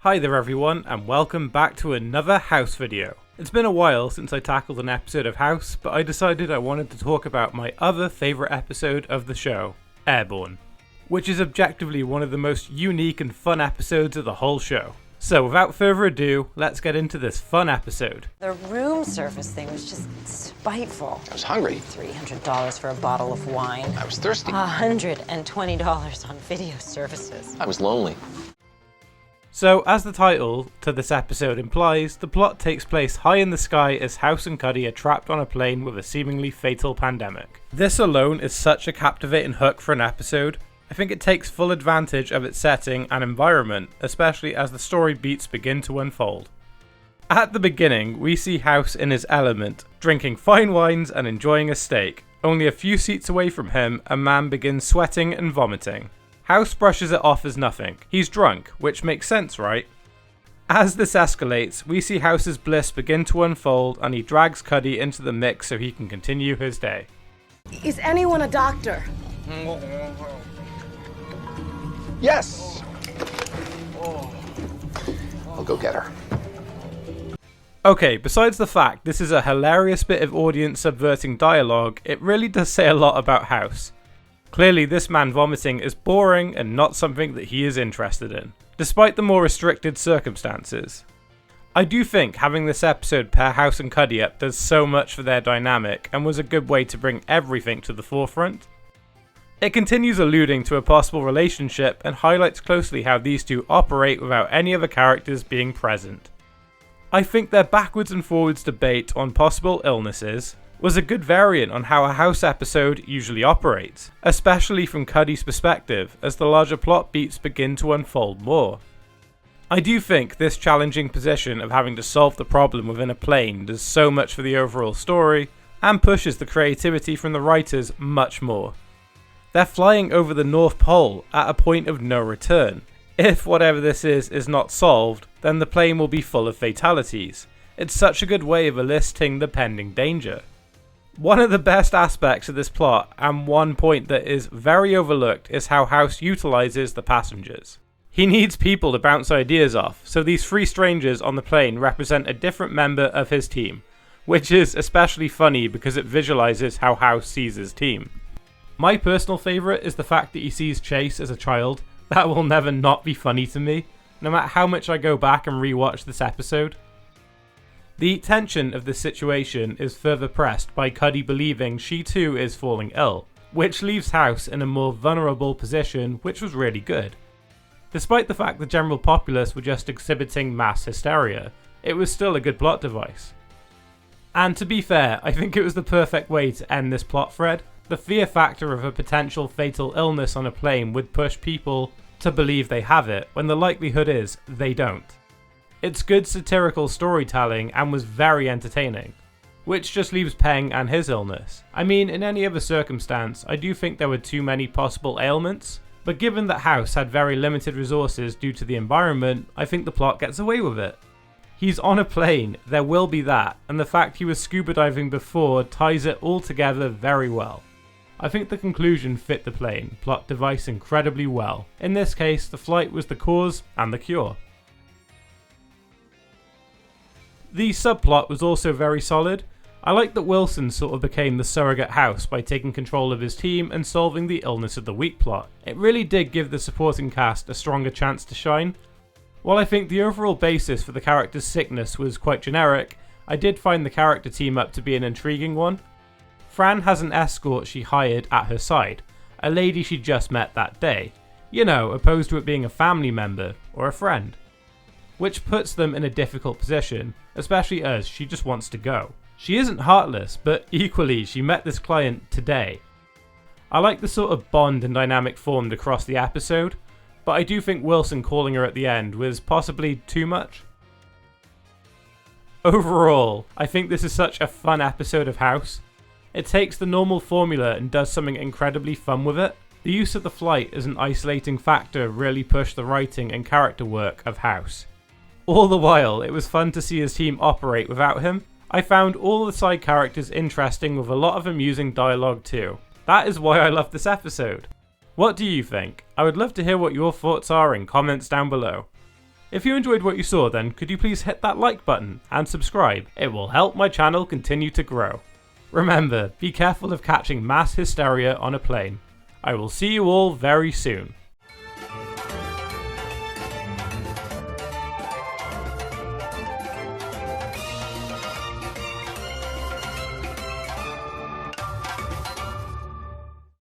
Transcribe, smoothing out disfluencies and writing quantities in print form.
Hi there everyone, and welcome back to another House video. It's been a while since I tackled an episode of House, but I decided I wanted to talk about my other favourite episode of the show, Airborne, which is objectively one of the most unique and fun episodes of the whole show. So without further ado, let's get into this fun episode. The room service thing was just spiteful. I was hungry. $300 for a bottle of wine. I was thirsty. $120 on video services. I was lonely. So, as the title to this episode implies, the plot takes place high in the sky as House and Cuddy are trapped on a plane with a seemingly fatal pandemic. This alone is such a captivating hook for an episode. I think it takes full advantage of its setting and environment, especially as the story beats begin to unfold. At the beginning, we see House in his element, drinking fine wines and enjoying a steak. Only a few seats away from him, a man begins sweating and vomiting. House brushes it off as nothing. He's drunk, which makes sense, right? As this escalates, we see House's bliss begin to unfold and he drags Cuddy into the mix so he can continue his day. Is anyone a doctor? Yes! I'll go get her. Okay, besides the fact this is a hilarious bit of audience subverting dialogue, it really does say a lot about House. Clearly this man vomiting is boring and not something that he is interested in, despite the more restricted circumstances. I do think having this episode pair House and Cuddy up does so much for their dynamic and was a good way to bring everything to the forefront. It continues alluding to a possible relationship and highlights closely how these two operate without any other characters being present. I think their backwards and forwards debate on possible illnesses was a good variant on how a House episode usually operates, especially from Cuddy's perspective as the larger plot beats begin to unfold more. I do think this challenging position of having to solve the problem within a plane does so much for the overall story, and pushes the creativity from the writers much more. They're flying over the North Pole at a point of no return. If whatever this is not solved, then the plane will be full of fatalities. It's such a good way of eliciting the pending danger. One of the best aspects of this plot, and one point that is very overlooked, is how House utilizes the passengers. He needs people to bounce ideas off, so these three strangers on the plane represent a different member of his team, which is especially funny because it visualizes how House sees his team. My personal favourite is the fact that he sees Chase as a child. That will never not be funny to me, no matter how much I go back and rewatch this episode. The tension of this situation is further pressed by Cuddy believing she too is falling ill, which leaves House in a more vulnerable position, which was really good. Despite the fact the general populace were just exhibiting mass hysteria, it was still a good plot device. And to be fair, I think it was the perfect way to end this plot thread. The fear factor of a potential fatal illness on a plane would push people to believe they have it, when the likelihood is they don't. It's good satirical storytelling and was very entertaining, which just leaves Peng and his illness. I mean, in any other circumstance, I do think there were too many possible ailments, but given that House had very limited resources due to the environment, I think the plot gets away with it. He's on a plane, there will be that, and the fact he was scuba diving before ties it all together very well. I think the conclusion fit the plane plot device incredibly well. In this case, the flight was the cause and the cure. The subplot was also very solid. I like that Wilson sort of became the surrogate House by taking control of his team and solving the illness of the week plot. It really did give the supporting cast a stronger chance to shine. While I think the overall basis for the character's sickness was quite generic, I did find the character team up to be an intriguing one. Fran has an escort she hired at her side, a lady she just met that day. You know, opposed to it being a family member or a friend. Which puts them in a difficult position, especially as she just wants to go. She isn't heartless, but equally she met this client today. I like the sort of bond and dynamic formed across the episode, but I do think Wilson calling her at the end was possibly too much. Overall, I think this is such a fun episode of House. It takes the normal formula and does something incredibly fun with it. The use of the flight as an isolating factor really pushed the writing and character work of House. All the while, it was fun to see his team operate without him. I found all the side characters interesting with a lot of amusing dialogue too. That is why I love this episode. What do you think? I would love to hear what your thoughts are in comments down below. If you enjoyed what you saw then, could you please hit that like button and subscribe? It will help my channel continue to grow. Remember, be careful of catching mass hysteria on a plane. I will see you all very soon.